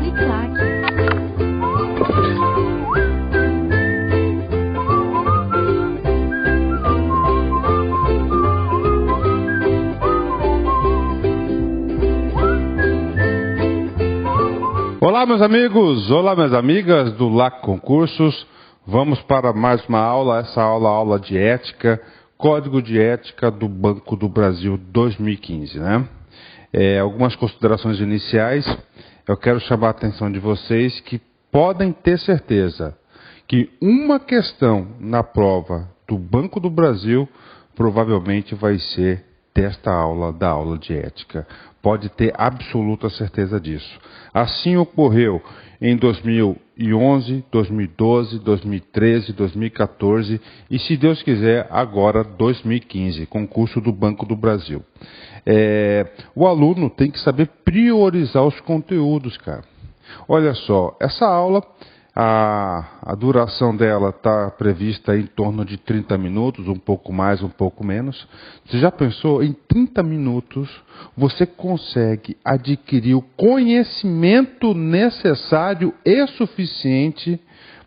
Tic-tac. Olá, meus amigos, olá, minhas amigas do LAC Concursos. Vamos para mais uma aula, aula de ética, Código de Ética do Banco do Brasil 2015, né? Algumas considerações iniciais. Eu quero chamar a atenção de vocês que podem ter certeza que uma questão na prova do Banco do Brasil provavelmente vai ser desta aula, da aula de ética. Pode ter absoluta certeza disso. Assim ocorreu em 2011, 2012, 2013, 2014 e, se Deus quiser, agora 2015, concurso do Banco do Brasil. O aluno tem que saber priorizar os conteúdos, cara. Olha só, essa aula, a duração dela está prevista em torno de 30 minutos, um pouco mais, um pouco menos. Você já pensou? Em 30 minutos você consegue adquirir o conhecimento necessário e suficiente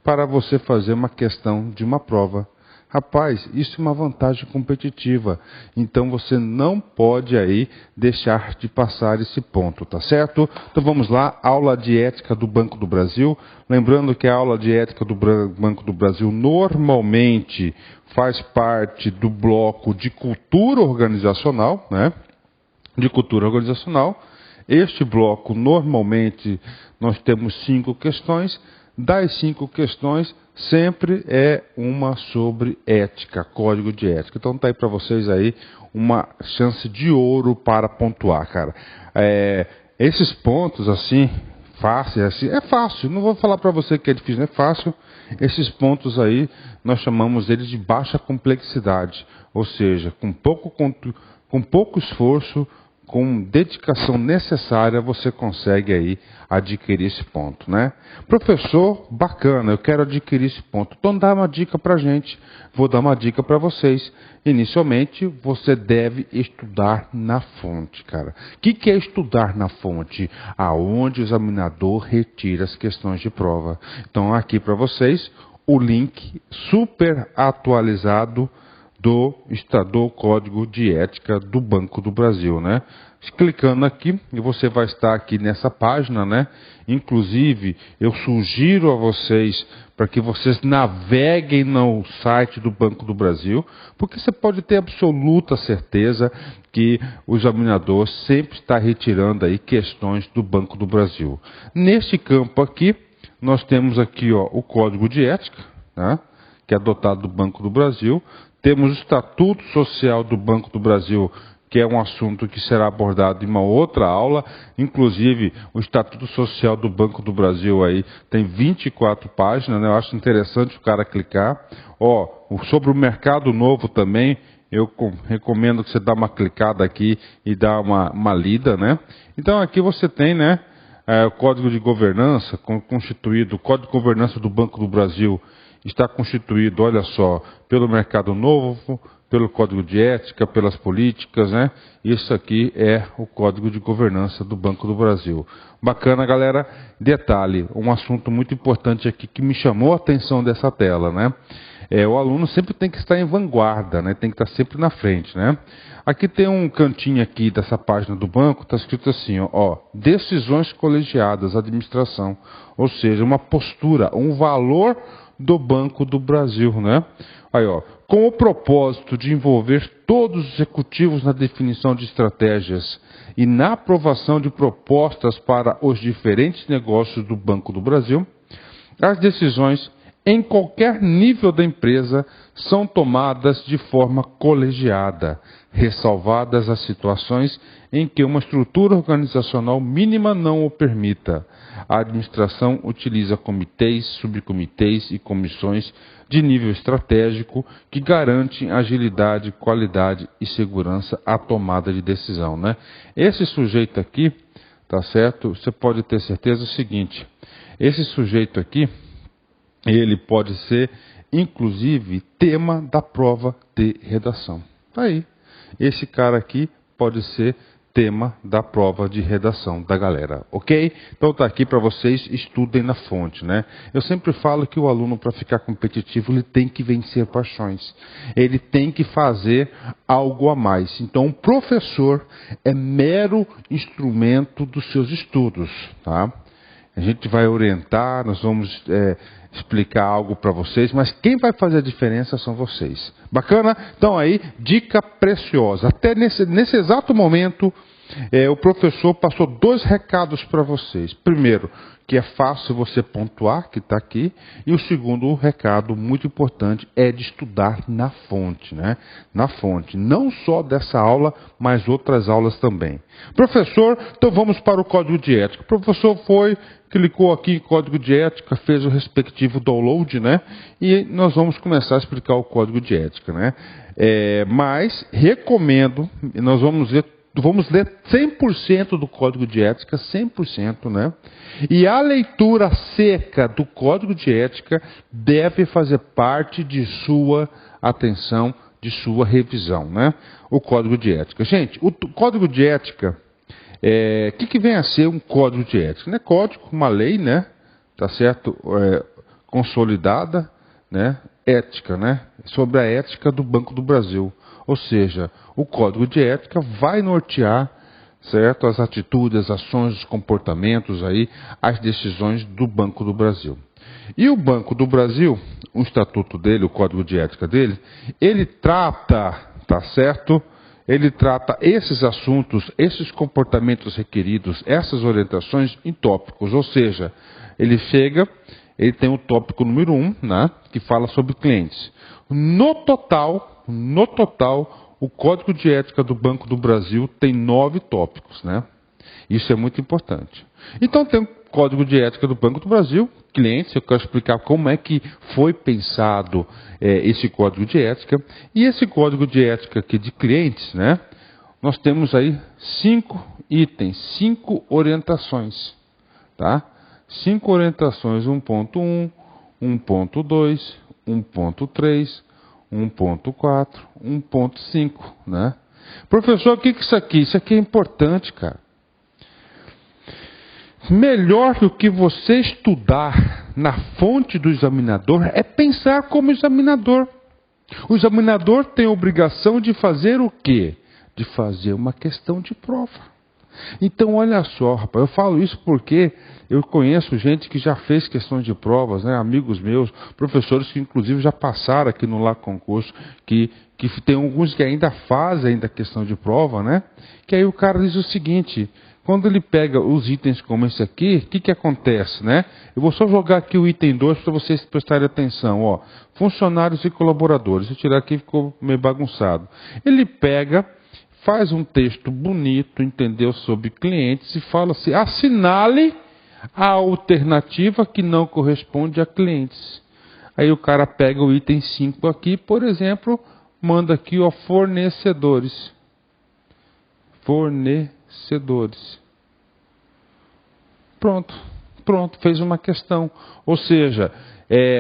para você fazer uma questão de uma prova. Rapaz, isso é uma vantagem competitiva, então você não pode aí deixar de passar esse ponto, tá certo? Então vamos lá, aula de ética do Banco do Brasil. Lembrando que a aula de ética do Banco do Brasil normalmente faz parte do bloco de cultura organizacional, né? De cultura organizacional. Este bloco, normalmente, nós temos 5 questões. Das 5 questões, sempre é uma sobre ética, código de ética. Então tá aí para vocês aí uma chance de ouro para pontuar, cara. Esses pontos assim, fáceis, assim, é fácil, não vou falar para você que é difícil, não é fácil. Esses pontos aí, nós chamamos eles de baixa complexidade, ou seja, com pouco esforço, com dedicação necessária, você consegue aí adquirir esse ponto, né? Professor, bacana, eu quero adquirir esse ponto. Então dá uma dica pra gente, vou dar uma dica para vocês. Inicialmente, você deve estudar na fonte, cara. O que é estudar na fonte? Aonde o examinador retira as questões de prova. Então aqui para vocês, o link super atualizado do Código de Ética do Banco do Brasil, né? Clicando aqui, e você vai estar aqui nessa página, né? Inclusive, eu sugiro a vocês para que vocês naveguem no site do Banco do Brasil, porque você pode ter absoluta certeza que o examinador sempre está retirando aí questões do Banco do Brasil. Neste campo aqui, nós temos aqui, ó, o Código de Ética, né? Que é adotado do Banco do Brasil. Temos o Estatuto Social do Banco do Brasil, que é um assunto que será abordado em uma outra aula. Inclusive, o Estatuto Social do Banco do Brasil aí tem 24 páginas, né? Eu acho interessante o cara clicar. Sobre o Mercado Novo também, eu recomendo que você dê uma clicada aqui e dá uma lida, né? Então aqui você tem, né, o Código de Governança constituído, o Código de Governança do Banco do Brasil está constituído, olha só, pelo Mercado Novo, pelo Código de Ética, pelas políticas, né? Isso aqui é o Código de Governança do Banco do Brasil. Bacana, galera. Detalhe, um assunto muito importante aqui que me chamou a atenção dessa tela, né? O aluno sempre tem que estar em vanguarda, né? Tem que estar sempre na frente, né? Aqui tem um cantinho aqui dessa página do banco, está escrito assim, ó, decisões colegiadas, administração, ou seja, uma postura, um valor do Banco do Brasil, né? Aí, ó, com o propósito de envolver todos os executivos na definição de estratégias e na aprovação de propostas para os diferentes negócios do Banco do Brasil, as decisões em qualquer nível da empresa são tomadas de forma colegiada, ressalvadas as situações em que uma estrutura organizacional mínima não o permita. A administração utiliza comitês, subcomitês e comissões de nível estratégico que garantem agilidade, qualidade e segurança à tomada de decisão, né? Esse sujeito aqui, tá certo? Você pode ter certeza do seguinte, esse sujeito aqui, ele pode ser, inclusive, tema da prova de redação. Tá aí. Esse cara aqui pode ser tema da prova de redação da galera, ok? Então tá aqui para vocês, estudem na fonte, né? Eu sempre falo que o aluno, para ficar competitivo, ele tem que vencer paixões, ele tem que fazer algo a mais. Então o professor é mero instrumento dos seus estudos, tá? A gente vai orientar, nós vamos explicar algo para vocês, mas quem vai fazer a diferença são vocês. Bacana? Então aí, dica preciosa. Até nesse exato momento, o professor passou 2 recados para vocês. Primeiro, que é fácil você pontuar, que está aqui. E o segundo recado, muito importante, é de estudar na fonte, né? Na fonte. Não só dessa aula, mas outras aulas também. Professor, então vamos para o código de ética. O professor clicou aqui em código de ética, fez o respectivo download, né? E nós vamos começar a explicar o código de ética, né? Mas recomendo, nós vamos ler 100% do código de ética, 100%, né? E a leitura seca do código de ética deve fazer parte de sua atenção, de sua revisão, né? O código de ética. Gente, o código de ética, que vem a ser um código de ética? Não é código, uma lei, né? Tá certo? Consolidada, né? Ética, né? Sobre a ética do Banco do Brasil. Ou seja, o código de ética vai nortear, certo, as atitudes, as ações, os comportamentos, aí, as decisões do Banco do Brasil. E o Banco do Brasil, o estatuto dele, o código de ética dele, ele trata, tá certo? Ele trata esses assuntos, esses comportamentos requeridos, essas orientações em tópicos. Ou seja, ele tem o tópico número 1, né, que fala sobre clientes. No total, o Código de Ética do Banco do Brasil tem 9 tópicos, né? Isso é muito importante. Então tem o Código de Ética do Banco do Brasil, clientes, eu quero explicar como é que foi pensado esse Código de Ética. E esse Código de Ética aqui de clientes, né? Nós temos aí 5 itens, 5 orientações, tá? 5 orientações, 1.1, 1.2, 1.3, 1.4, 1.5, né? Professor, o que é isso aqui? Isso aqui é importante, cara. Melhor do que você estudar na fonte do examinador é pensar como examinador. O examinador tem a obrigação de fazer o quê? De fazer uma questão de prova. Então, olha só, rapaz, eu falo isso porque eu conheço gente que já fez questões de provas, né? Amigos meus, professores que inclusive já passaram aqui no Lá Concurso, que tem alguns que ainda fazem ainda questão de prova, né? Que aí o cara diz o seguinte, quando ele pega os itens como esse aqui, o que acontece, né? Eu vou só jogar aqui o item 2 para vocês prestarem atenção, ó. Funcionários e colaboradores. Se eu tirar aqui ficou meio bagunçado. Ele pega, faz um texto bonito, entendeu, sobre clientes e fala assim, assinale a alternativa que não corresponde a clientes. Aí o cara pega o item 5 aqui, por exemplo, manda aqui, ó, fornecedores. Fornecedores. Pronto, fez uma questão. Ou seja,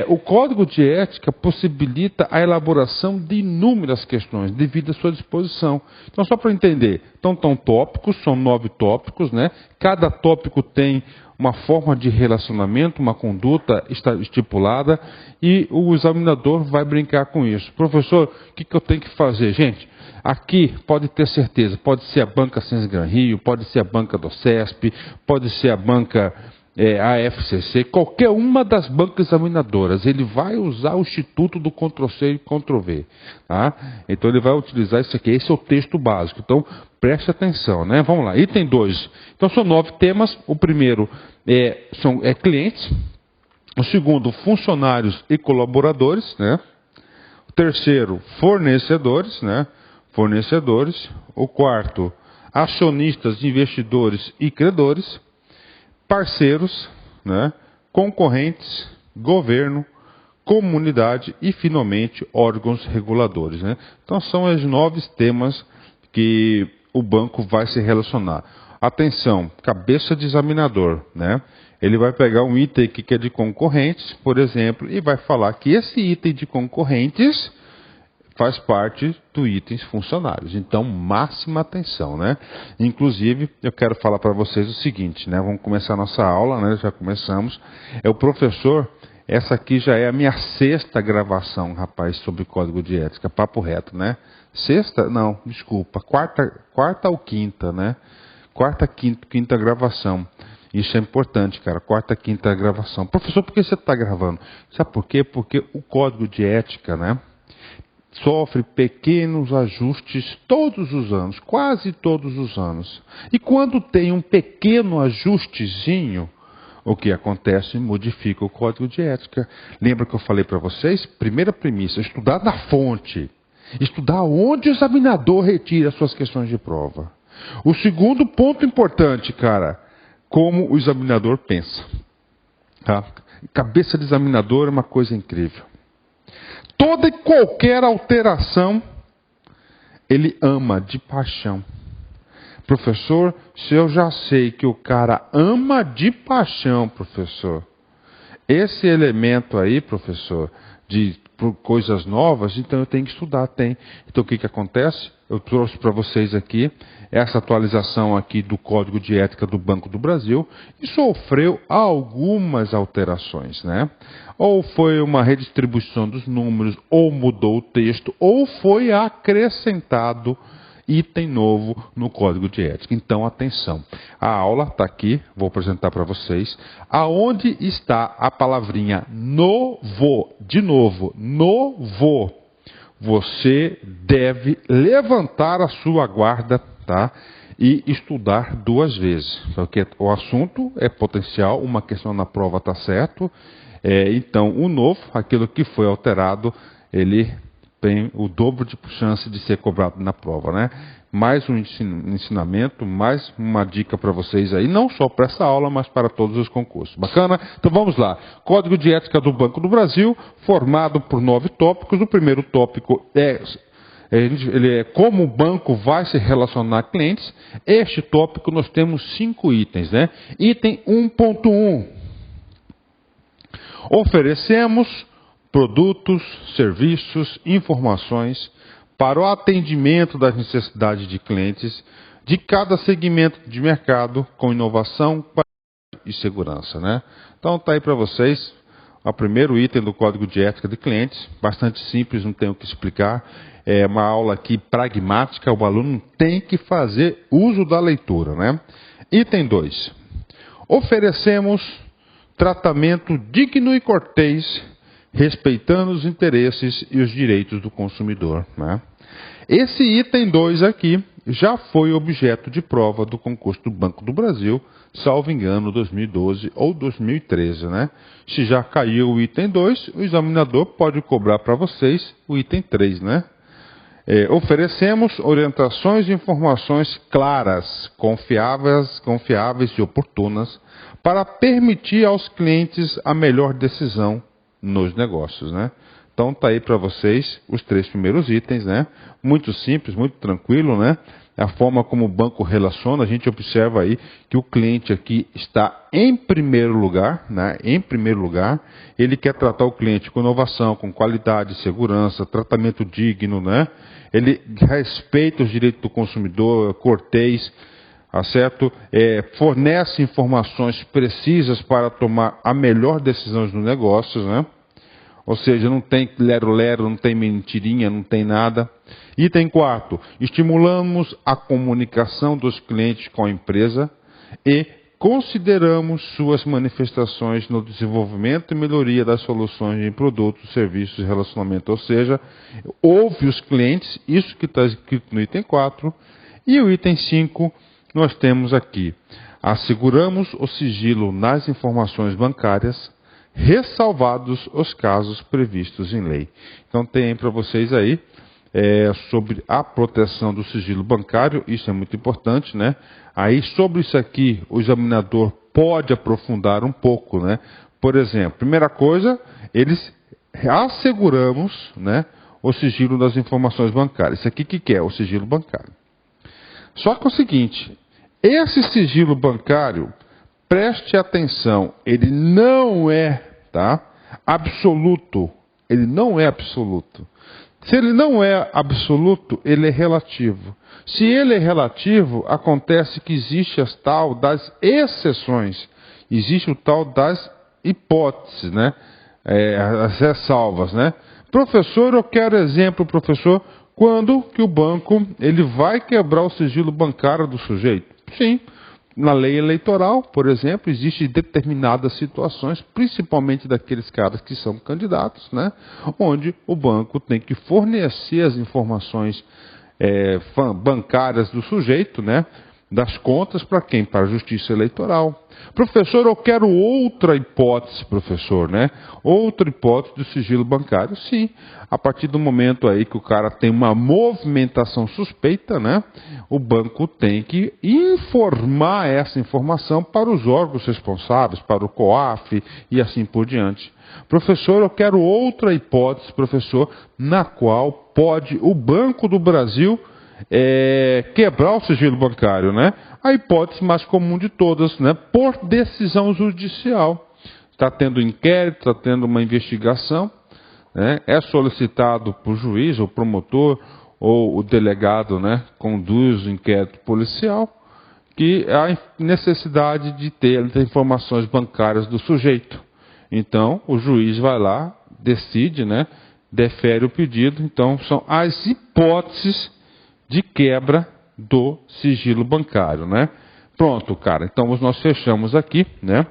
o Código de Ética possibilita a elaboração de inúmeras questões devido à sua disposição. Então, só para entender, então tópicos, são 9 tópicos, né? Cada tópico tem uma forma de relacionamento, uma conduta estipulada e o examinador vai brincar com isso. Professor, o que eu tenho que fazer? Gente, aqui pode ter certeza, pode ser a banca Sens Gran Rio, pode ser a banca do CESP, pode ser a banca AFCC, qualquer uma das bancas examinadoras, ele vai usar o instituto do Ctrl+C e Ctrl+V, tá? Então ele vai utilizar isso aqui, esse é o texto básico, então preste atenção, né? Vamos lá, item 2, então são 9 temas, o primeiro é clientes, o segundo funcionários e colaboradores, né? O terceiro fornecedores, né? Fornecedores, o quarto acionistas, investidores e credores, parceiros, né, concorrentes, governo, comunidade e, finalmente, órgãos reguladores, né? Então, são os 9 temas que o banco vai se relacionar. Atenção, cabeça de examinador, né? Ele vai pegar um item aqui que é de concorrentes, por exemplo, e vai falar que esse item de concorrentes faz parte do itens funcionários. Então, máxima atenção, né? Inclusive, eu quero falar para vocês o seguinte, né? Vamos começar a nossa aula, né? Já começamos. O professor, essa aqui já é a minha sexta gravação, rapaz, sobre código de ética, papo reto, né? Sexta? Não, desculpa, quarta ou quinta, né? Quinta gravação. Isso é importante, cara. Quarta, quinta gravação. Professor, por que você está gravando? Sabe por quê? Porque o código de ética, né? Sofre pequenos ajustes todos os anos, quase todos os anos. E quando tem um pequeno ajustezinho, o que acontece? Modifica o código de ética. Lembra que eu falei para vocês? Primeira premissa, estudar na fonte. Estudar onde o examinador retira suas questões de prova. O segundo ponto importante, cara, como o examinador pensa. Tá? Cabeça de examinador é uma coisa incrível. Toda e qualquer alteração, ele ama de paixão. Professor, se eu já sei que o cara ama de paixão, professor, esse elemento aí, professor, de coisas novas, então eu tenho que estudar, tem. Então o que acontece? Eu trouxe para vocês aqui essa atualização aqui do Código de Ética do Banco do Brasil e sofreu algumas alterações, né? Ou foi uma redistribuição dos números, ou mudou o texto, ou foi acrescentado item novo no Código de Ética. Então, atenção. A aula está aqui, vou apresentar para vocês. Aonde está a palavrinha novo? De novo, novo. Você deve levantar a sua guarda, tá? E estudar 2 vezes. Porque o assunto é potencial, uma questão na prova está certo. Então, o novo, aquilo que foi alterado, ele tem o dobro de chance de ser cobrado na prova, né? Mais um ensinamento, mais uma dica para vocês aí, não só para essa aula, mas para todos os concursos. Bacana? Então vamos lá. Código de Ética do Banco do Brasil, formado por 9 tópicos. O primeiro tópico ele é como o banco vai se relacionar a clientes. Este tópico nós temos 5 itens, né? Item 1.1. Oferecemos produtos, serviços, informações para o atendimento das necessidades de clientes de cada segmento de mercado com inovação, qualidade e segurança, né? Então está aí para vocês o primeiro item do Código de Ética de Clientes, bastante simples, não tenho o que explicar. É uma aula aqui pragmática, o aluno tem que fazer uso da leitura, né? Item 2. Oferecemos tratamento digno e cortês, respeitando os interesses e os direitos do consumidor, né? Esse item 2 aqui já foi objeto de prova do concurso do Banco do Brasil, salvo engano, 2012 ou 2013, né? Se já caiu o item 2, o examinador pode cobrar para vocês o item 3, né? Oferecemos orientações e informações claras, confiáveis e oportunas para permitir aos clientes a melhor decisão nos negócios, né? Então está aí para vocês os 3 primeiros itens, né? Muito simples, muito tranquilo, né? A forma como o banco relaciona, a gente observa aí que o cliente aqui está em primeiro lugar, né? Em primeiro lugar, ele quer tratar o cliente com inovação, com qualidade, segurança, tratamento digno, né? Ele respeita os direitos do consumidor, cortês, certo? Fornece informações precisas para tomar a melhor decisão nos negócios, né? Ou seja, não tem lero-lero, não tem mentirinha, não tem nada. Item 4. Estimulamos a comunicação dos clientes com a empresa e consideramos suas manifestações no desenvolvimento e melhoria das soluções em produtos, serviços e relacionamento. Ou seja, ouve os clientes, isso que está escrito no item 4. E o item 5, nós temos aqui: asseguramos o sigilo nas informações bancárias, ressalvados os casos previstos em lei. Então tem para vocês aí sobre a proteção do sigilo bancário, isso é muito importante, né? Aí sobre isso aqui o examinador pode aprofundar um pouco, né? Por exemplo, primeira coisa, eles asseguramos, né, o sigilo das informações bancárias. Isso aqui que é o sigilo bancário. Só que é o seguinte, esse sigilo bancário, preste atenção, ele não é, tá, absoluto. Ele não é absoluto. Se ele não é absoluto, ele é relativo. Se ele é relativo, acontece que existe as tal das exceções. Existe o tal das hipóteses, né? As ressalvas, né? Professor, eu quero exemplo, professor, quando que o banco ele vai quebrar o sigilo bancário do sujeito? Sim. Na lei eleitoral, por exemplo, existem determinadas situações, principalmente daqueles caras que são candidatos, né, onde o banco tem que fornecer as informações bancárias do sujeito, né, das contas para quem? Para a Justiça Eleitoral. Professor, eu quero outra hipótese, professor, né? Outra hipótese do sigilo bancário. Sim, a partir do momento aí que o cara tem uma movimentação suspeita, né? O banco tem que informar essa informação para os órgãos responsáveis, para o COAF e assim por diante. Professor, eu quero outra hipótese, professor, na qual pode o Banco do Brasil quebrar o sigilo bancário, né? A hipótese mais comum de todas, né? Por decisão judicial. Está tendo inquérito, está tendo uma investigação, né? É solicitado por juiz, ou promotor, ou o delegado, né? Conduz o inquérito policial, que há necessidade de ter as informações bancárias do sujeito. Então, o juiz vai lá, decide, né? Defere o pedido. Então, são as hipóteses de quebra do sigilo bancário, né? Pronto, cara. Então nós fechamos aqui, né?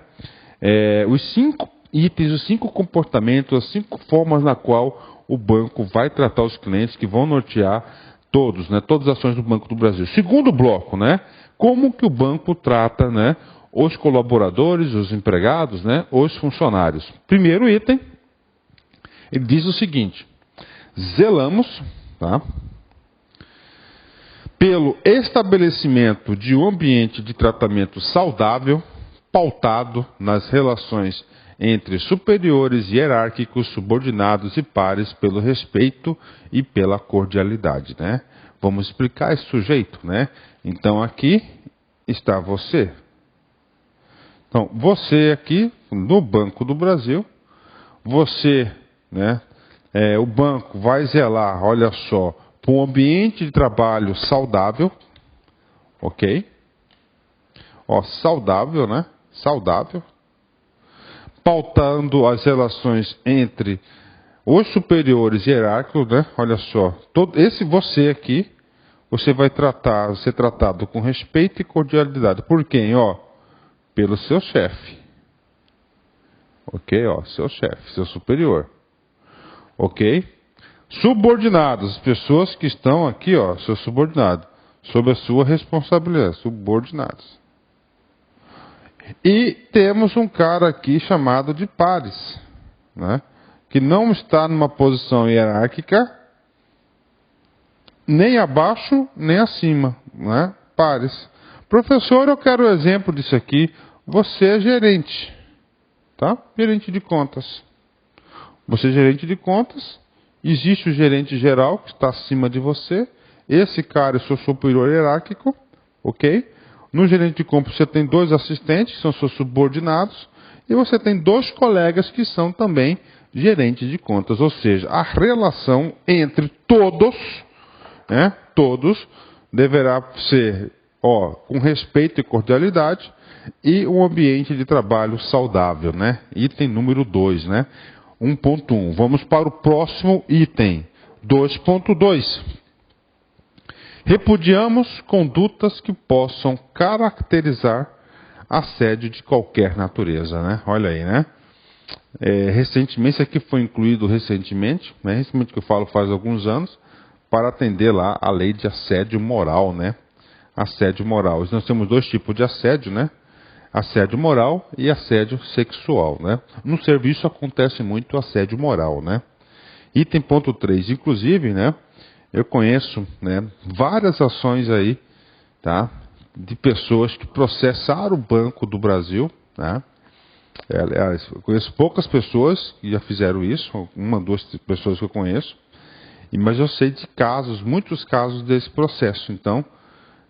Os 5 itens, os 5 comportamentos, as 5 formas na qual o banco vai tratar os clientes que vão nortear todos, né? Todas as ações do Banco do Brasil. Segundo bloco, né? Como que o banco trata, né? Os colaboradores, os empregados, né? Os funcionários. Primeiro item, ele diz o seguinte: zelamos, tá? Pelo estabelecimento de um ambiente de tratamento saudável, pautado nas relações entre superiores hierárquicos, subordinados e pares, pelo respeito e pela cordialidade, né? Vamos explicar esse sujeito, né? Então aqui está você. Então, você aqui no Banco do Brasil, você, né? O banco vai zelar, olha só, para um ambiente de trabalho saudável, ok? Ó, saudável, né? Saudável. Pautando as relações entre os superiores hierárquicos, né? Olha só, esse você aqui, você vai ser tratado com respeito e cordialidade. Por quem? Ó, pelo seu chefe. Ok? Ó, seu chefe, seu superior. Ok? Subordinados, as pessoas que estão aqui, ó, seu subordinado, sob a sua responsabilidade, subordinados. E temos um cara aqui chamado de pares, né, que não está numa posição hierárquica, nem abaixo, nem acima, né, pares. Professor, eu quero um exemplo disso aqui. Você é gerente, tá? Gerente de contas. Você é gerente de contas. Existe o gerente geral, que está acima de você. Esse cara é seu superior hierárquico, ok? No gerente de compras você tem 2 assistentes, que são seus subordinados. E você tem 2 colegas que são também gerentes de contas. Ou seja, a relação entre todos, né, todos, deverá ser, ó, com respeito e cordialidade e um ambiente de trabalho saudável, né? Item número 2, né? 1.1. Vamos para o próximo item. 2.2. Repudiamos condutas que possam caracterizar assédio de qualquer natureza, né? Olha aí, né? Recentemente, isso aqui foi incluído recentemente, né? Recentemente que eu falo faz alguns anos, para atender lá a lei de assédio moral, né? Assédio moral. Nós temos 2 tipos de assédio, né? Assédio moral e assédio sexual, né? No serviço acontece muito assédio moral, né? Item ponto 3, inclusive, né? Eu conheço, né, várias ações aí, tá? De pessoas que processaram o Banco do Brasil, né? Aliás, eu conheço poucas pessoas que já fizeram isso, 1, 2 pessoas que eu conheço, mas eu sei de casos, muitos casos desse processo, então,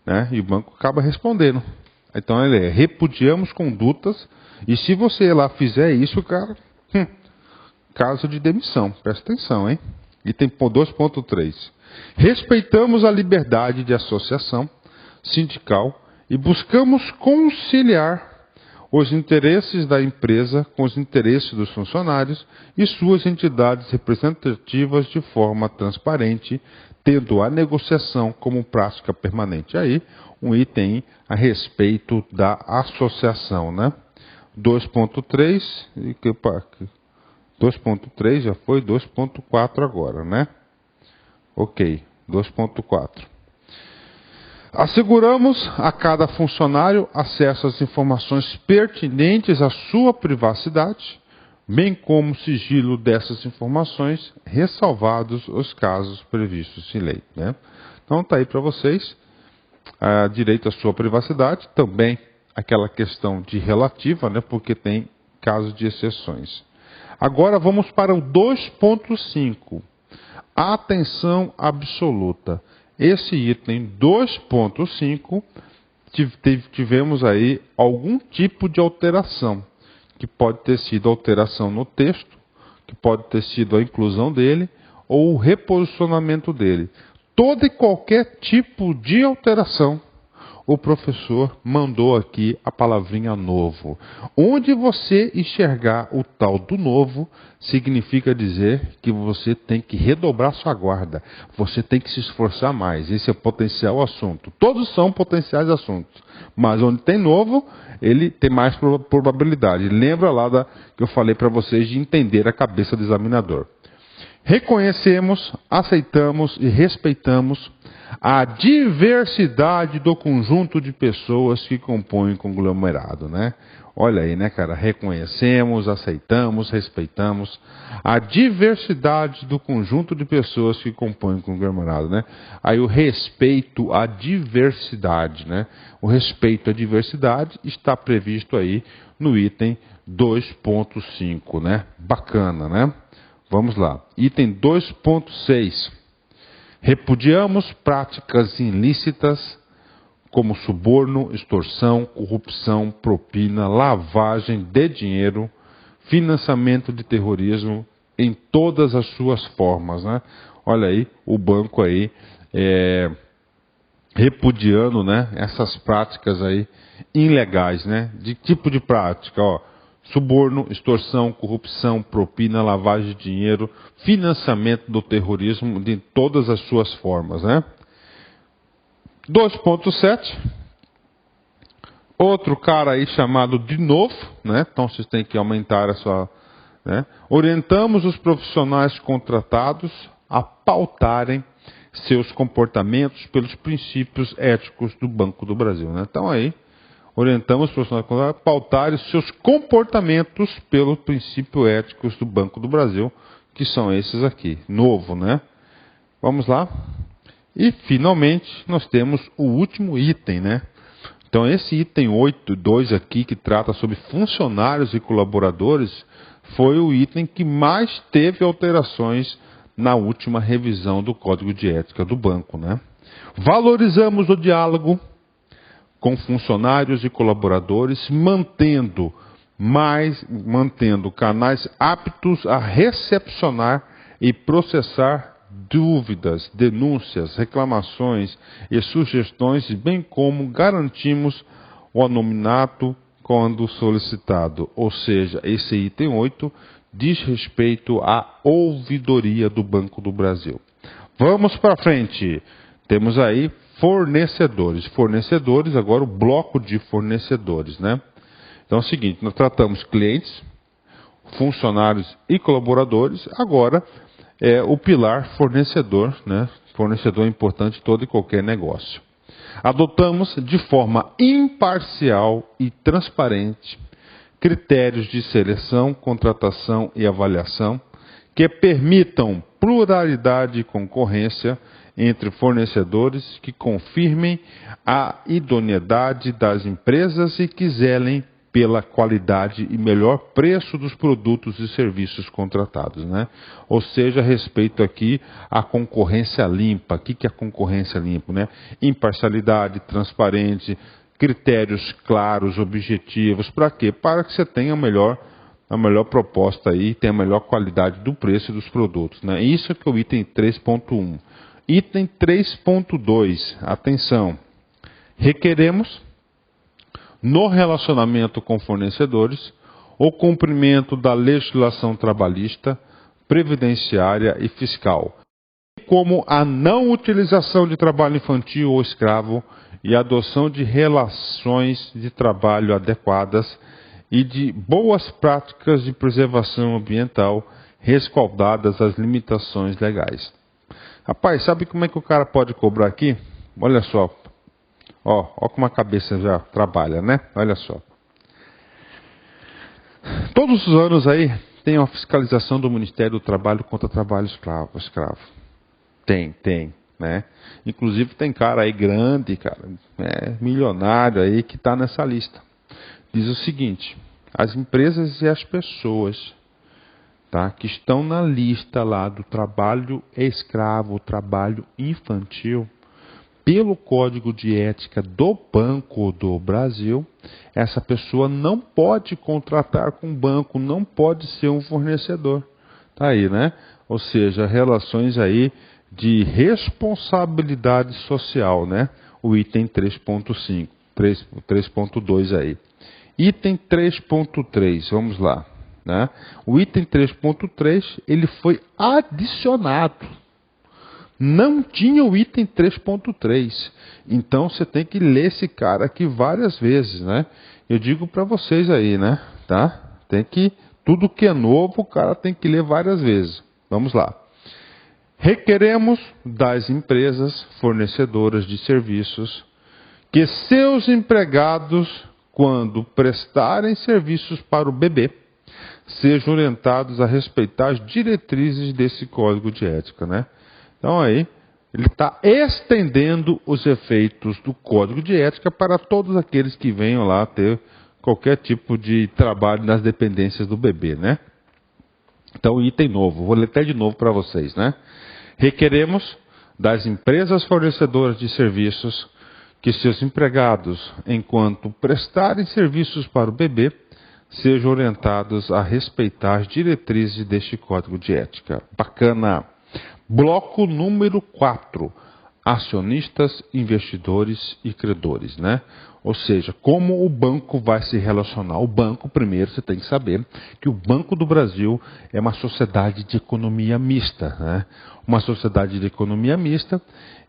né? E o banco acaba respondendo. Então repudiamos condutas, e se você lá fizer isso, cara, caso de demissão, presta atenção, hein? Item 2.3. Respeitamos a liberdade de associação sindical e buscamos conciliar os interesses da empresa com os interesses dos funcionários e suas entidades representativas de forma transparente, tendo a negociação como prática permanente. Aí, um item a respeito da associação, né? 2.3, 2.3 já foi, 2.4 agora, né? Ok, 2.4. Asseguramos a cada funcionário acesso às informações pertinentes à sua privacidade, bem como o sigilo dessas informações, ressalvados os casos previstos em lei, né? Então está aí para vocês, direito à sua privacidade, também aquela questão de relativa, né? Porque tem casos de exceções. Agora vamos para o 2.5. Atenção absoluta. Esse item 2.5, tivemos aí algum tipo de alteração, que pode ter sido alteração no texto, que pode ter sido a inclusão dele, ou o reposicionamento dele. Todo e qualquer tipo de alteração, o professor mandou aqui a palavrinha novo. Onde você enxergar o tal do novo, significa dizer que você tem que redobrar sua guarda. Você tem que se esforçar mais. Esse é o potencial assunto. Todos são potenciais assuntos. Mas onde tem novo, ele tem mais probabilidade. Lembra lá que eu falei para vocês de entender a cabeça do examinador. Reconhecemos, aceitamos e respeitamos a diversidade do conjunto de pessoas que compõem o conglomerado, né? Olha aí, né, cara? Reconhecemos, aceitamos, respeitamos a diversidade do conjunto de pessoas que compõem o conglomerado, né? Aí o respeito à diversidade, né? O respeito à diversidade está previsto aí no item 2.5, né? Bacana, né? Vamos lá. Item 2.6. Repudiamos práticas ilícitas como suborno, extorsão, corrupção, propina, lavagem de dinheiro, financiamento de terrorismo em todas as suas formas, né? Olha aí, o banco aí repudiando, né, essas práticas aí ilegais, né? De tipo de prática, ó. Suborno, extorsão, corrupção, propina, lavagem de dinheiro, financiamento do terrorismo de todas as suas formas, né? 2.7. Outro cara aí chamado de novo, né? Então vocês têm que aumentar a sua, né? Orientamos os profissionais contratados a pautarem seus comportamentos pelos princípios éticos do Banco do Brasil, né? Então aí orientamos os profissionais a pautarem seus comportamentos pelos princípios éticos do Banco do Brasil, que são esses aqui. Novo, né? Vamos lá. E, finalmente, nós temos o último item, né? Então, esse item 8.2 aqui, que trata sobre funcionários e colaboradores, foi o item que mais teve alterações na última revisão do Código de Ética do Banco, né? Valorizamos o diálogo com funcionários e colaboradores, mantendo canais aptos a recepcionar e processar dúvidas, denúncias, reclamações e sugestões, bem como garantimos o anonimato quando solicitado. Ou seja, esse item 8 diz respeito à ouvidoria do Banco do Brasil. Vamos para frente. Temos aí fornecedores. Fornecedores, agora o bloco de fornecedores, né? Então é o seguinte, nós tratamos clientes, funcionários e colaboradores. Agora é o pilar fornecedor, né? Fornecedor é importante em todo e qualquer negócio. Adotamos de forma imparcial e transparente critérios de seleção, contratação e avaliação que permitam pluralidade e concorrência entre fornecedores que confirmem a idoneidade das empresas e que zelem pela qualidade e melhor preço dos produtos e serviços contratados, né? Ou seja, respeito aqui à concorrência limpa. O que é a concorrência limpa, né? Imparcialidade, transparente, critérios claros, objetivos. Para quê? Para que você tenha melhor a melhor proposta aí, tem a melhor qualidade do preço dos produtos, né? Isso é que é o item 3.1. Item 3.2, atenção. Requeremos, no relacionamento com fornecedores, o cumprimento da legislação trabalhista, previdenciária e fiscal, como a não utilização de trabalho infantil ou escravo e a adoção de relações de trabalho adequadas e de boas práticas de preservação ambiental, resguardadas as limitações legais. Rapaz, sabe como é que o cara pode cobrar aqui? Olha só. Ó como a cabeça já trabalha, né? Olha só. Todos os anos aí tem uma fiscalização do Ministério do Trabalho contra trabalho escravo. Tem, né? Inclusive tem cara aí grande, cara, milionário aí que está nessa lista. Diz o seguinte: as empresas e as pessoas, tá, que estão na lista lá do trabalho escravo, trabalho infantil, pelo Código de Ética do Banco do Brasil, essa pessoa não pode contratar com o banco, não pode ser um fornecedor. Tá aí, né? Ou seja, relações aí de responsabilidade social, né? O item 3.5, 3.2 aí. Item 3.3, vamos lá, né? O item 3.3, ele foi adicionado. Não tinha o item 3.3. Então você tem que ler esse cara aqui várias vezes, né? Eu digo para vocês aí, né? Tá? Tem que, tudo que é novo, o cara tem que ler várias vezes. Vamos lá. Requeremos das empresas fornecedoras de serviços que seus empregados, quando prestarem serviços para o bebê, sejam orientados a respeitar as diretrizes desse código de ética, né? Então aí, ele está estendendo os efeitos do código de ética para todos aqueles que venham lá ter qualquer tipo de trabalho nas dependências do bebê, né? Então, item novo, vou ler até de novo para vocês, né? Requeremos das empresas fornecedoras de serviços que seus empregados, enquanto prestarem serviços para o bebê, sejam orientados a respeitar as diretrizes deste código de ética. Bacana! Bloco número 4, acionistas, investidores e credores, né? Ou seja, como o banco vai se relacionar? O banco, primeiro, você tem que saber que o Banco do Brasil é uma sociedade de economia mista, né? Uma sociedade de economia mista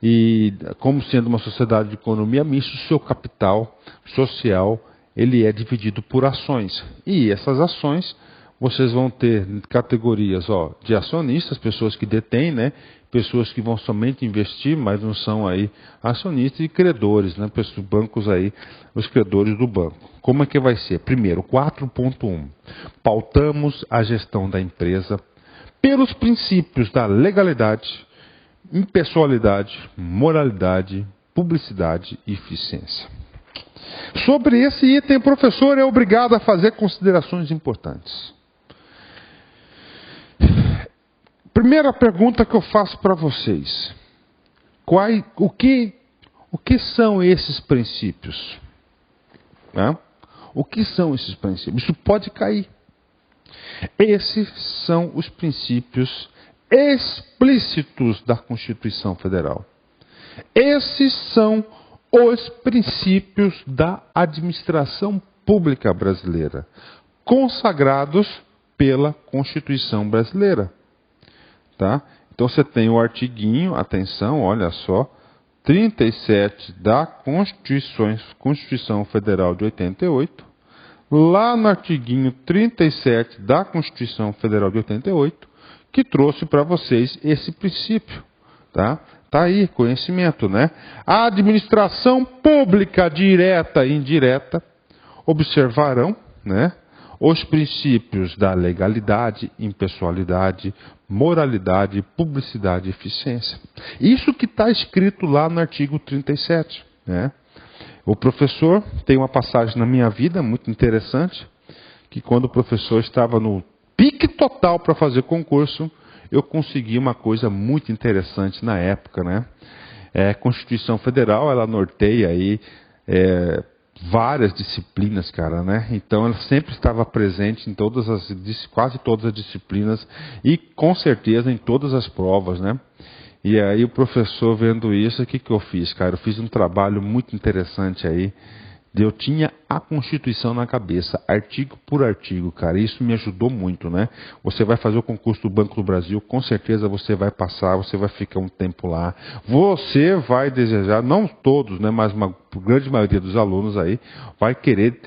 e, como sendo uma sociedade de economia mista, o seu capital social, ele é dividido por ações. E essas ações, vocês vão ter categorias de acionistas, pessoas que detêm, né? Pessoas que vão somente investir, mas não são aí acionistas, e credores, né? Bancos aí, os credores do banco. Como é que vai ser? Primeiro, 4.1. Pautamos a gestão da empresa pelos princípios da legalidade, impessoalidade, moralidade, publicidade e eficiência. Sobre esse item, o professor é obrigado a fazer considerações importantes. Primeira pergunta que eu faço para vocês. O que são esses princípios? Né? O que são esses princípios? Isso pode cair. Esses são os princípios explícitos da Constituição Federal. Esses são os princípios da administração pública brasileira, consagrados pela Constituição brasileira. Tá? Então você tem o artiguinho, atenção, olha só, 37 da Constituição Federal de 88, lá no artiguinho 37 da Constituição Federal de 88, que trouxe para vocês esse princípio. Tá aí, conhecimento, né? A administração pública direta e indireta observarão, né, os princípios da legalidade, impessoalidade, moralidade, publicidade e eficiência. Isso que está escrito lá no artigo 37. Né? O professor tem uma passagem na minha vida muito interessante, que quando o professor estava no pique total para fazer concurso, eu consegui uma coisa muito interessante na época. Né? A Constituição Federal, ela norteia aí várias disciplinas, cara, né? Então ela sempre estava presente em quase todas as disciplinas e com certeza em todas as provas, né? E aí o professor vendo isso, o que eu fiz, cara? Eu fiz um trabalho muito interessante aí. Eu tinha a Constituição na cabeça, artigo por artigo, cara. Isso me ajudou muito, né? Você vai fazer o concurso do Banco do Brasil, com certeza você vai passar, você vai ficar um tempo lá. Você vai desejar, não todos, né? Mas uma grande maioria dos alunos aí vai querer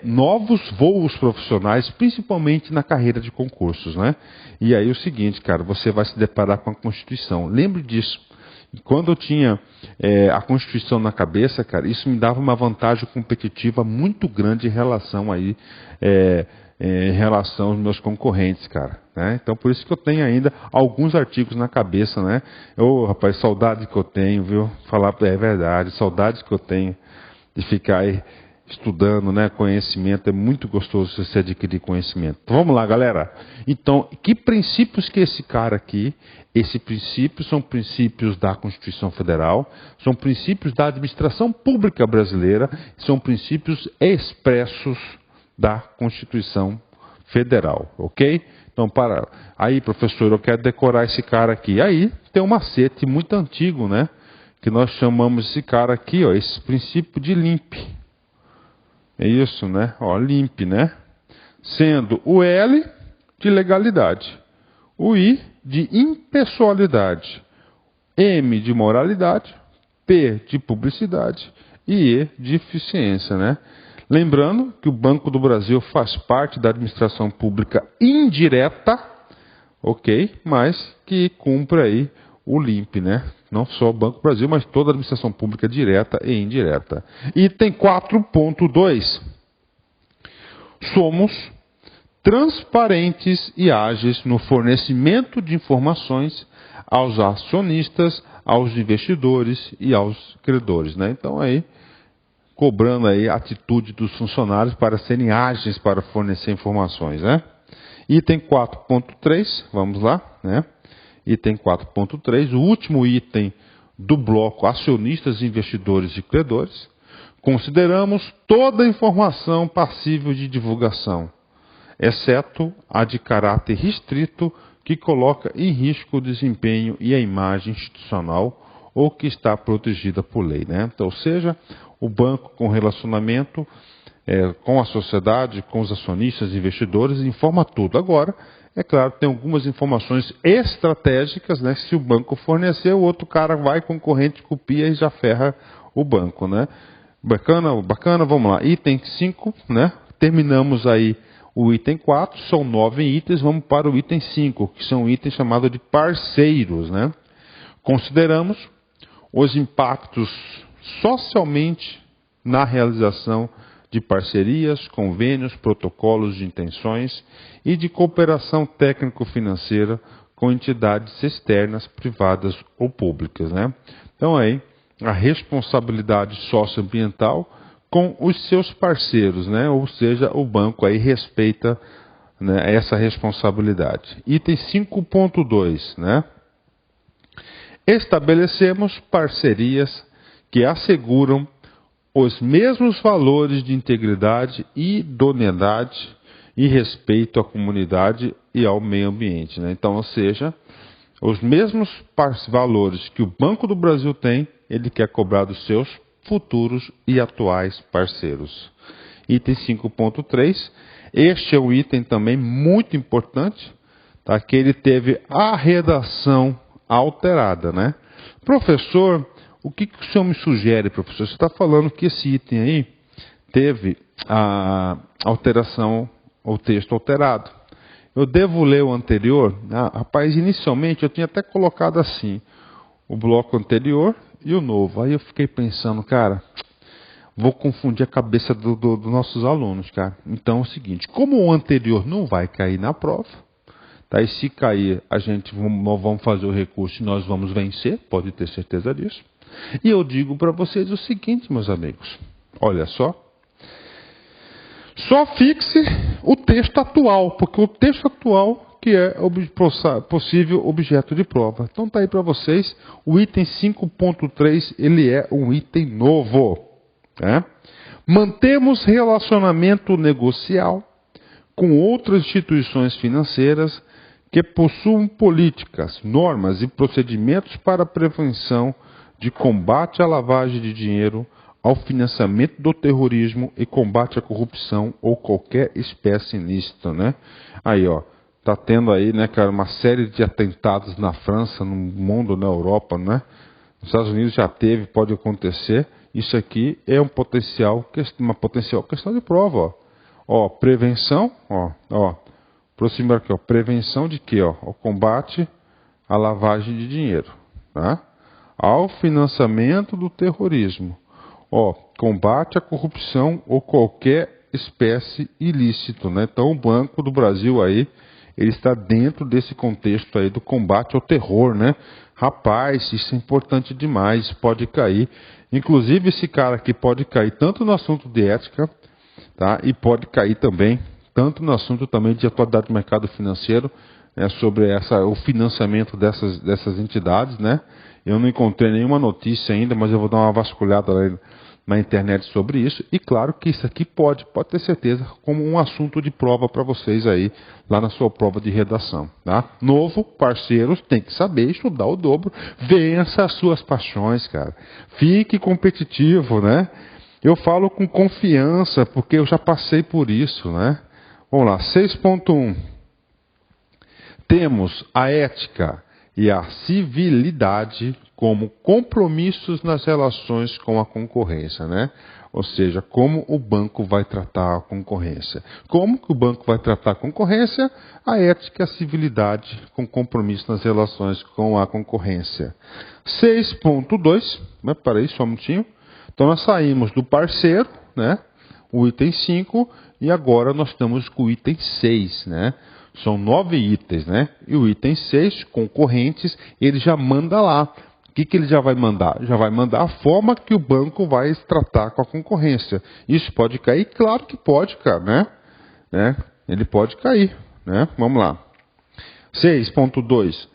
novos voos profissionais, principalmente na carreira de concursos, né? E aí o seguinte, cara, você vai se deparar com a Constituição. Lembre disso. Quando eu tinha a Constituição na cabeça, cara, isso me dava uma vantagem competitiva muito grande em relação aos meus concorrentes, cara. Né? Então, por isso que eu tenho ainda alguns artigos na cabeça, né? Rapaz, saudade que eu tenho, viu? Falar é verdade, saudade que eu tenho de ficar aí estudando, né? Conhecimento, é muito gostoso você adquirir conhecimento. Vamos lá, galera. Então, que princípios que esse cara aqui, esses princípios são princípios da Constituição Federal, são princípios da administração pública brasileira, são princípios expressos da Constituição Federal, ok? Então, aí, professor, eu quero decorar esse cara aqui. Aí tem um macete muito antigo, né? Que nós chamamos esse cara aqui, ó, esse princípio de LIMP. É isso, né? Ó, LIMP, né? Sendo o L de legalidade, o I de impessoalidade, M de moralidade, P de publicidade e E de eficiência, né? Lembrando que o Banco do Brasil faz parte da administração pública indireta, ok? Mas que cumpre aí o LIMP, né? Não só o Banco do Brasil, mas toda a administração pública direta e indireta. Item 4.2. Somos transparentes e ágeis no fornecimento de informações aos acionistas, aos investidores e aos credores, né? Então aí, cobrando aí a atitude dos funcionários para serem ágeis para fornecer informações, né? Item 4.3, vamos lá, né? Item 4.3, o último item do bloco acionistas, investidores e credores. Consideramos toda a informação passível de divulgação, exceto a de caráter restrito que coloca em risco o desempenho e a imagem institucional ou que está protegida por lei, né? Então, ou seja, o banco com relacionamento com a sociedade, com os acionistas e investidores, informa tudo. Agora, é claro, tem algumas informações estratégicas, né? Se o banco fornecer, o outro cara vai, concorrente, copia e já ferra o banco, né? Bacana, vamos lá. Item 5, né? Terminamos aí o item 4, são 9 itens, vamos para o item 5, que são itens chamados de parceiros, né? Consideramos os impactos socialmente na realização de parcerias, convênios, protocolos de intenções e de cooperação técnico-financeira com entidades externas, privadas ou públicas, né? Então aí, a responsabilidade socioambiental com os seus parceiros, né? Ou seja, o banco aí respeita, né, essa responsabilidade. Item 5.2, né? Estabelecemos parcerias que asseguram os mesmos valores de integridade e idoneidade e respeito à comunidade e ao meio ambiente, né? Então, ou seja, os mesmos valores que o Banco do Brasil tem, ele quer cobrar dos seus futuros e atuais parceiros. Item 5.3, este é um item também muito importante, tá? Que ele teve a redação alterada, né? Professor, o que o senhor me sugere, professor? Você está falando que esse item aí teve a alteração, o texto alterado. Eu devo ler o anterior? Rapaz, inicialmente eu tinha até colocado assim, o bloco anterior e o novo. Aí eu fiquei pensando, cara, vou confundir a cabeça dos nossos alunos, cara. Então é o seguinte, como o anterior não vai cair na prova, tá? E se cair, nós vamos fazer o recurso e nós vamos vencer, pode ter certeza disso. E eu digo para vocês o seguinte, meus amigos, olha só fixe o texto atual, porque o texto atual que é possível objeto de prova. Então tá aí para vocês, o item 5.3, ele é um item novo, né? Mantemos relacionamento negocial com outras instituições financeiras que possuam políticas, normas e procedimentos para a prevenção de combate à lavagem de dinheiro, ao financiamento do terrorismo e combate à corrupção ou qualquer espécie ilícita, né? Aí, ó, tá tendo aí, né, cara, uma série de atentados na França, no mundo, na Europa, né? Nos Estados Unidos já teve, pode acontecer. Isso aqui é uma potencial questão de prova, ó. Ó, prevenção, aproximar aqui, ó, prevenção de quê, ó? O combate à lavagem de dinheiro, tá? Ao financiamento do terrorismo, ó, combate à corrupção ou qualquer espécie ilícito, né? Então o Banco do Brasil aí, ele está dentro desse contexto aí do combate ao terror, né? Rapaz, isso é importante demais, pode cair. Inclusive esse cara aqui pode cair tanto no assunto de ética, tá? E pode cair também, tanto no assunto também de atualidade do mercado financeiro, né, sobre o financiamento dessas entidades, né? Eu não encontrei nenhuma notícia ainda, mas eu vou dar uma vasculhada na internet sobre isso. E claro que isso aqui pode ter certeza, como um assunto de prova para vocês aí, lá na sua prova de redação, tá? Novo, parceiros, tem que saber estudar o dobro. Vença as suas paixões, cara. Fique competitivo, né? Eu falo com confiança, porque eu já passei por isso, né? Vamos lá, 6.1. Temos a ética e a civilidade como compromissos nas relações com a concorrência, né? Ou seja, como o banco vai tratar a concorrência. Como que o banco vai tratar a concorrência? A ética e a civilidade com compromisso nas relações com a concorrência. 6.2, né? Peraí, só um minutinho. Então nós saímos do parceiro, né? O item 5, e agora nós estamos com o item 6, né? São 9 itens, né? E o item 6, concorrentes, ele já manda lá. O que ele já vai mandar? Já vai mandar a forma que o banco vai tratar com a concorrência. Isso pode cair? Claro que pode, cara, né? Ele pode cair, né? Vamos lá. 6.2.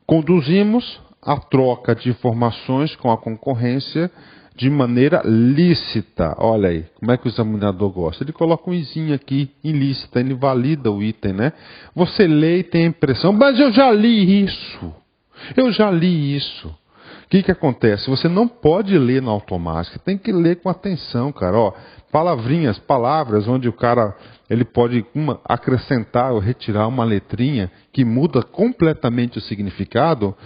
Conduzimos a troca de informações com a concorrência de maneira lícita. Olha aí, como é que o examinador gosta? Ele coloca um izinho aqui, ilícita, ele valida o item, né? Você lê e tem a impressão, mas eu já li isso. Eu já li isso. O que acontece? Você não pode ler no automático, tem que ler com atenção, cara. Ó, palavras onde o cara ele pode acrescentar ou retirar uma letrinha que muda completamente o significado,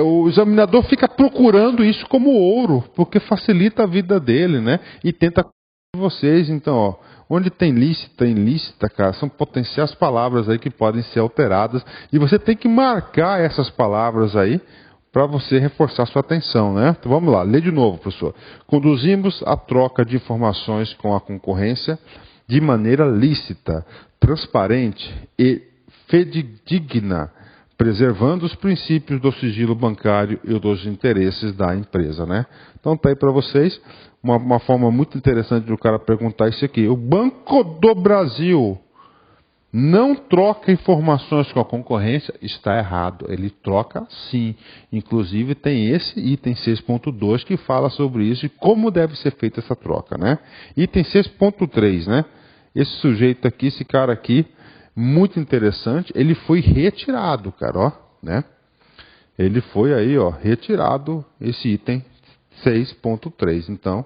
o examinador fica procurando isso como ouro, porque facilita a vida dele, né? E tenta vocês, então, ó, onde tem lícita e ilícita, cara, são potenciais palavras aí que podem ser alteradas, e você tem que marcar essas palavras aí para você reforçar sua atenção, né? Então vamos lá, lê de novo, professor. Conduzimos a troca de informações com a concorrência de maneira lícita, transparente e fidedigna, preservando os princípios do sigilo bancário e dos interesses da empresa, né? Então tá aí para vocês uma forma muito interessante do cara perguntar isso aqui. O Banco do Brasil não troca informações com a concorrência? Está errado. Ele troca sim. Inclusive tem esse item 6.2 que fala sobre isso e como deve ser feita essa troca, né? Item 6.3, né? Esse sujeito aqui, esse cara aqui, muito interessante, ele foi retirado, cara, ó, né? Ele foi aí, ó, retirado esse item 6.3. Então,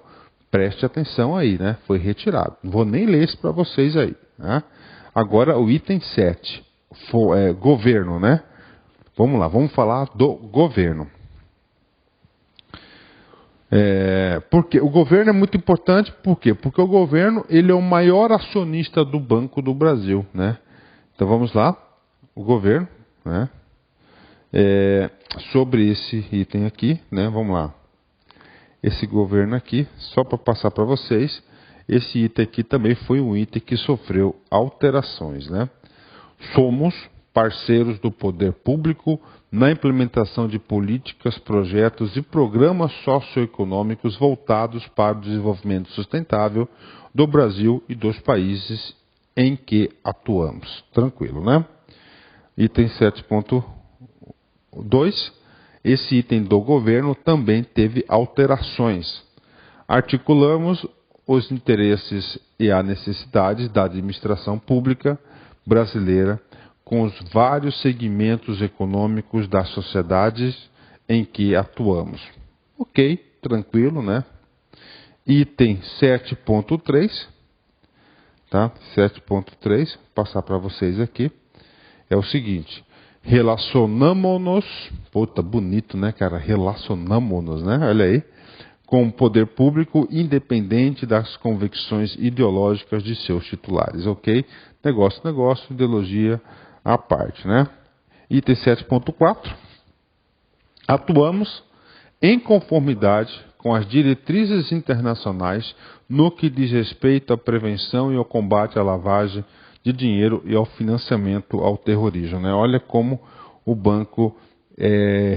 preste atenção aí, né? Foi retirado. Não vou nem ler isso para vocês aí, né? Agora o item 7, governo, né? Vamos lá, vamos falar do governo. Porque o governo é muito importante, por quê? Porque o governo ele é o maior acionista do Banco do Brasil, né? Então vamos lá, o governo, né? Sobre esse item aqui, né? Vamos lá. Esse governo aqui, só para passar para vocês, esse item aqui também foi um item que sofreu alterações, né? Somos parceiros do poder público na implementação de políticas, projetos e programas socioeconômicos voltados para o desenvolvimento sustentável do Brasil e dos países em que atuamos. Tranquilo, né? Item 7.2. Esse item do governo também teve alterações. Articulamos os interesses e as necessidades da administração pública brasileira com os vários segmentos econômicos das sociedades em que atuamos. Ok, tranquilo, né? Item 7.3, tá? 7.3, passar para vocês aqui, é o seguinte: relacionamo-nos, puta, bonito, né, cara? Relacionamo-nos, né? Olha aí, com o poder público independente das convicções ideológicas de seus titulares, ok? Negócio, ideologia à parte, né? Item 7.4, atuamos em conformidade com as diretrizes internacionais no que diz respeito à prevenção e ao combate à lavagem de dinheiro e ao financiamento ao terrorismo, né? Olha como o banco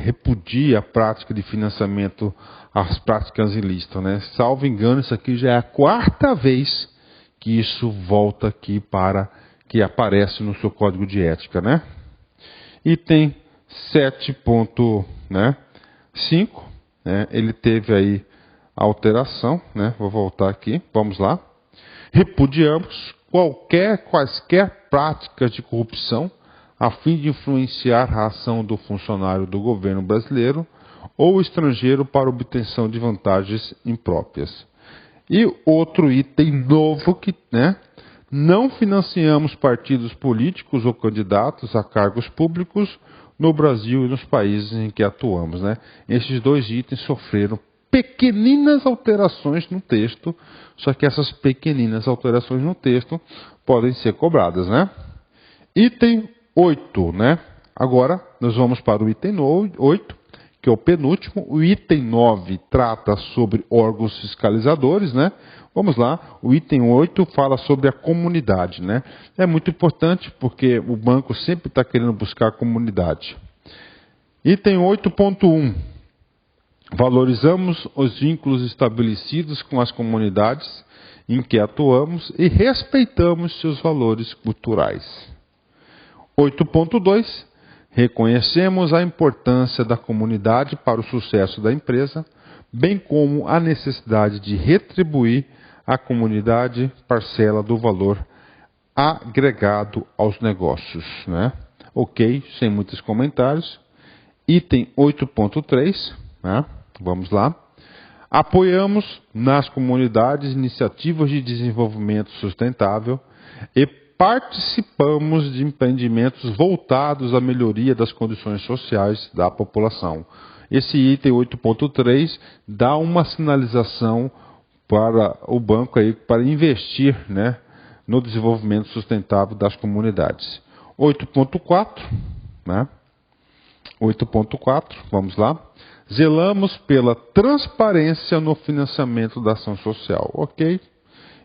repudia a prática de financiamento às práticas ilícitas, né? Salvo engano, isso aqui já é a 4ª vez que isso volta aqui que aparece no seu código de ética, né? Item 7.5, né? Ele teve aí alteração, né? Vou voltar aqui, vamos lá. Repudiamos quaisquer práticas de corrupção a fim de influenciar a ação do funcionário do governo brasileiro ou estrangeiro para obtenção de vantagens impróprias. E outro item novo que, né? Não financiamos partidos políticos ou candidatos a cargos públicos no Brasil e nos países em que atuamos, né? Esses dois itens sofreram pequeninas alterações no texto, só que essas pequeninas alterações no texto podem ser cobradas, né? Item 8, né? Agora nós vamos para o item 8, que é o penúltimo. O item 9 trata sobre órgãos fiscalizadores, né? Vamos lá, o item 8 fala sobre a comunidade, né? É muito importante porque o banco sempre está querendo buscar a comunidade. Item 8.1. Valorizamos os vínculos estabelecidos com as comunidades em que atuamos e respeitamos seus valores culturais. 8.2. Reconhecemos a importância da comunidade para o sucesso da empresa, bem como a necessidade de retribuir à comunidade parcela do valor agregado aos negócios, né? Ok, sem muitos comentários. Item 8.3, né? Vamos lá. Apoiamos nas comunidades iniciativas de desenvolvimento sustentável e participamos de empreendimentos voltados à melhoria das condições sociais da população. Esse item 8.3 dá uma sinalização para o banco aí para investir, né, no desenvolvimento sustentável das comunidades. 8.4, né? 8.4, vamos lá. Zelamos pela transparência no financiamento da ação social, ok?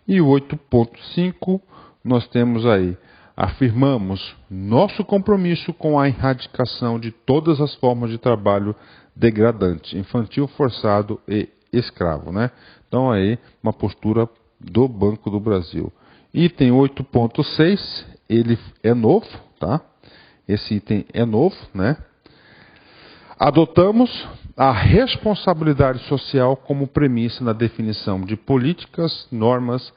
E 8.5, nós temos aí, afirmamos nosso compromisso com a erradicação de todas as formas de trabalho degradante, infantil, forçado e escravo, né? Então aí, uma postura do Banco do Brasil. Item 8.6, ele é novo, tá? Esse item é novo, né? Adotamos a responsabilidade social como premissa na definição de políticas, normas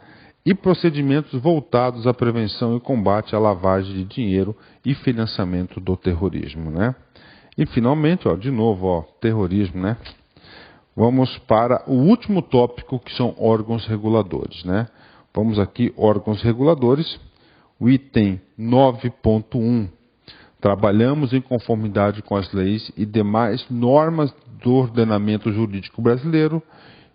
e procedimentos voltados à prevenção e combate à lavagem de dinheiro e financiamento do terrorismo, né? E finalmente, ó, de novo, ó, terrorismo, né? Vamos para o último tópico, que são órgãos reguladores, né? Vamos aqui, órgãos reguladores, o item 9.1. Trabalhamos em conformidade com as leis e demais normas do ordenamento jurídico brasileiro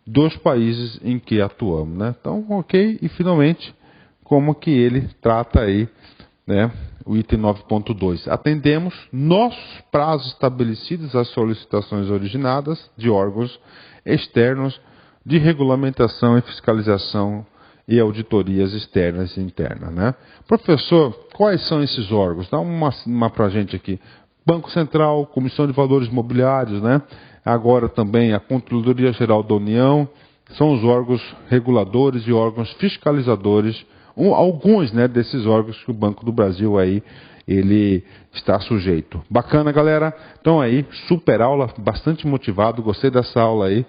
dos países em que atuamos, né? Então, ok, e finalmente, como que ele trata aí, né? O item 9.2. Atendemos nos prazos estabelecidos às solicitações originadas de órgãos externos de regulamentação e fiscalização e auditorias externas e internas, né? Professor, quais são esses órgãos? Dá uma para a gente aqui. Banco Central, Comissão de Valores Mobiliários, né? Agora também a Controladoria Geral da União, são os órgãos reguladores e órgãos fiscalizadores, alguns, né, desses órgãos que o Banco do Brasil aí, ele está sujeito. Bacana, galera? Então aí, super aula, bastante motivado, gostei dessa aula aí.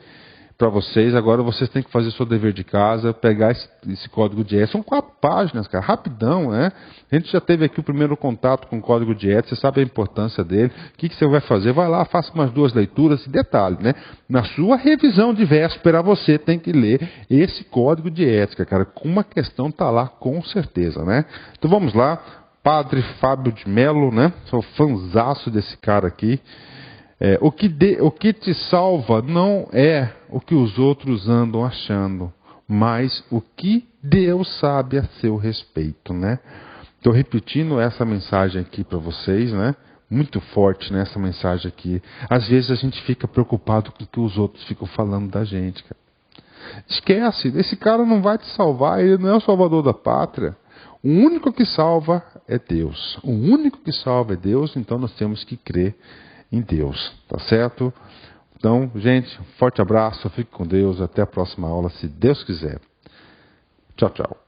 para vocês. Agora vocês têm que fazer o seu dever de casa, pegar esse código de ética. São 4 páginas, cara, rapidão, né? A gente já teve aqui o primeiro contato com o código de ética, você sabe a importância dele. O que você vai fazer? Vai lá, faça umas 2 leituras. Detalhe, né? Na sua revisão de véspera, você tem que ler esse código de ética, cara. Uma questão está lá, com certeza, né? Então vamos lá. Padre Fábio de Mello, né? Sou fãzaço desse cara aqui. O que te salva não é o que os outros andam achando, mas o que Deus sabe a seu respeito, né? Estou repetindo essa mensagem aqui para vocês, né? Muito forte nessa mensagem aqui. Às vezes a gente fica preocupado com o que os outros ficam falando da gente, cara. Esquece, esse cara não vai te salvar, ele não é o salvador da pátria. O único que salva é Deus. O único que salva é Deus, então nós temos que crer em Deus, tá certo? Então, gente, forte abraço, fique com Deus, até a próxima aula, se Deus quiser. Tchau, tchau.